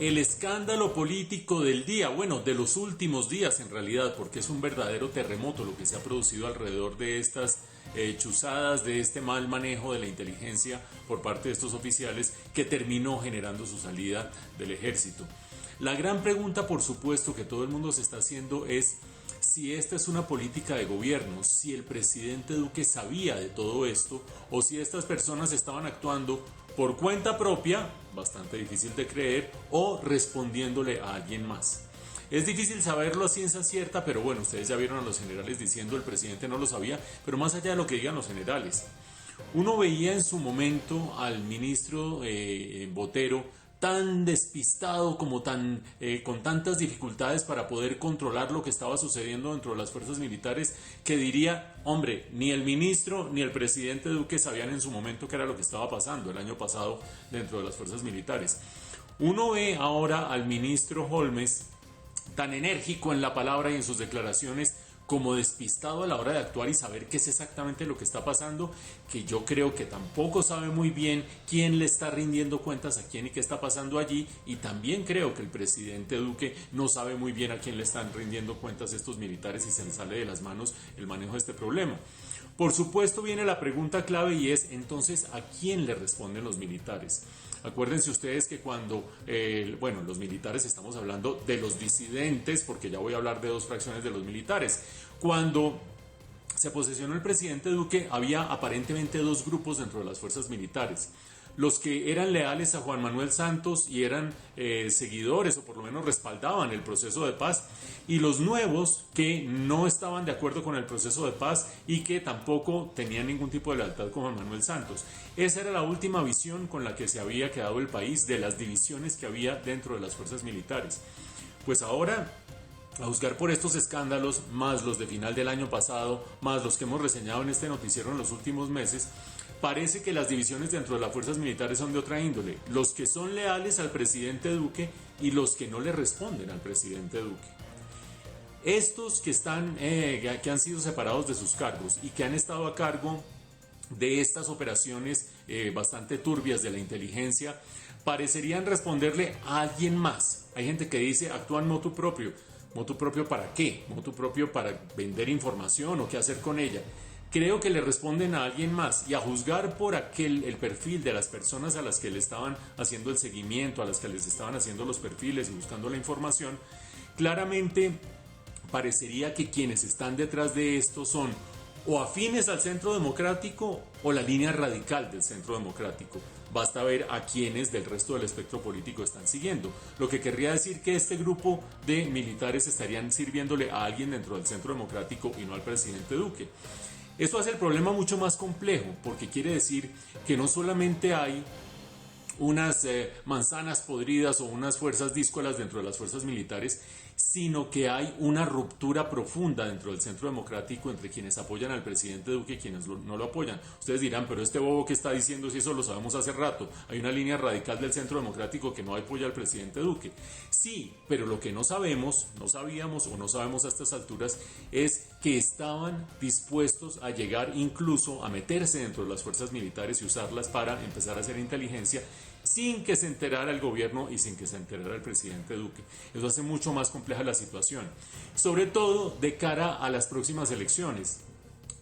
El escándalo político del día, bueno, de los últimos días en realidad, porque es un verdadero terremoto lo que se ha producido alrededor de estas chuzadas, de este mal manejo de la inteligencia por parte de estos oficiales que terminó generando su salida del ejército. La gran pregunta, por supuesto, que todo el mundo se está haciendo es si esta es una política de gobierno, si el presidente Duque sabía de todo esto o si estas personas estaban actuando por cuenta propia, bastante difícil de creer, o respondiéndole a alguien más. Es difícil saberlo a ciencia cierta, pero bueno, ustedes ya vieron a los generales diciendo el presidente no lo sabía, pero más allá de lo que digan los generales, uno veía en su momento al ministro Botero tan despistado, como con tantas dificultades para poder controlar lo que estaba sucediendo dentro de las fuerzas militares, que diría, hombre, ni el ministro ni el presidente Duque sabían en su momento qué era lo que estaba pasando el año pasado dentro de las fuerzas militares. Uno ve ahora al ministro Holmes tan enérgico en la palabra y en sus declaraciones, como despistado a la hora de actuar y saber qué es exactamente lo que está pasando, que yo creo que tampoco sabe muy bien quién le está rindiendo cuentas a quién y qué está pasando allí, y también creo que el presidente Duque no sabe muy bien a quién le están rindiendo cuentas estos militares y se les sale de las manos el manejo de este problema. Por supuesto viene la pregunta clave y es entonces ¿a quién le responden los militares? Acuérdense ustedes que cuando, los militares, estamos hablando de los disidentes, porque ya voy a hablar de dos fracciones de los militares. Cuando se posesionó el presidente Duque, había aparentemente dos grupos dentro de las fuerzas militares. Los que eran leales a Juan Manuel Santos y eran seguidores o por lo menos respaldaban el proceso de paz, y los nuevos que no estaban de acuerdo con el proceso de paz y que tampoco tenían ningún tipo de lealtad con Juan Manuel Santos. Esa era la última visión con la que se había quedado el país, de las divisiones que había dentro de las fuerzas militares. Pues ahora, a juzgar por estos escándalos, más los de final del año pasado, más los que hemos reseñado en este noticiero en los últimos meses, parece que las divisiones dentro de las fuerzas militares son de otra índole. Los que son leales al presidente Duque y los que no le responden al presidente Duque. Estos que han sido separados de sus cargos y que han estado a cargo de estas operaciones bastante turbias de la inteligencia, parecerían responderle a alguien más. Hay gente que dice, actúan motu propio. ¿Motu propio para qué? ¿Motu propio para vender información o qué hacer con ella? Creo que le responden a alguien más, y a juzgar por el perfil de las personas a las que le estaban haciendo el seguimiento, a las que les estaban haciendo los perfiles y buscando la información, claramente parecería que quienes están detrás de esto son o afines al Centro Democrático o la línea radical del Centro Democrático. Basta ver a quienes del resto del espectro político están siguiendo, lo que querría decir que este grupo de militares estarían sirviéndole a alguien dentro del Centro Democrático y no al presidente Duque. Esto hace el problema mucho más complejo, porque quiere decir que no solamente hay unas manzanas podridas o unas fuerzas díscolas dentro de las fuerzas militares, sino que hay una ruptura profunda dentro del Centro Democrático entre quienes apoyan al presidente Duque y quienes no lo apoyan. Ustedes dirán, pero este bobo que está diciendo, si eso lo sabemos hace rato, hay una línea radical del Centro Democrático que no apoya al presidente Duque. Sí, pero lo que no sabemos, no sabíamos o no sabemos a estas alturas, es que estaban dispuestos a llegar incluso a meterse dentro de las fuerzas militares y usarlas para empezar a hacer inteligencia, sin que se enterara el gobierno y sin que se enterara el presidente Duque. Eso hace mucho más compleja la situación, sobre todo de cara a las próximas elecciones.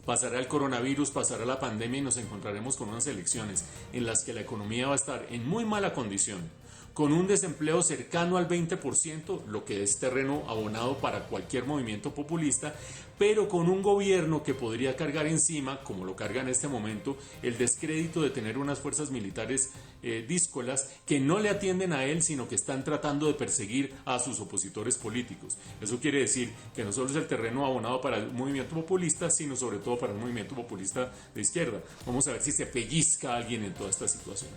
Pasará el coronavirus, pasará la pandemia y nos encontraremos con unas elecciones en las que la economía va a estar en muy mala condición, con un desempleo cercano al 20%, lo que es terreno abonado para cualquier movimiento populista, pero con un gobierno que podría cargar encima, como lo carga en este momento, el descrédito de tener unas fuerzas militares díscolas que no le atienden a él, sino que están tratando de perseguir a sus opositores políticos. Eso quiere decir que no solo es el terreno abonado para el movimiento populista, sino sobre todo para un movimiento populista de izquierda. Vamos a ver si se pellizca a alguien en toda esta situación.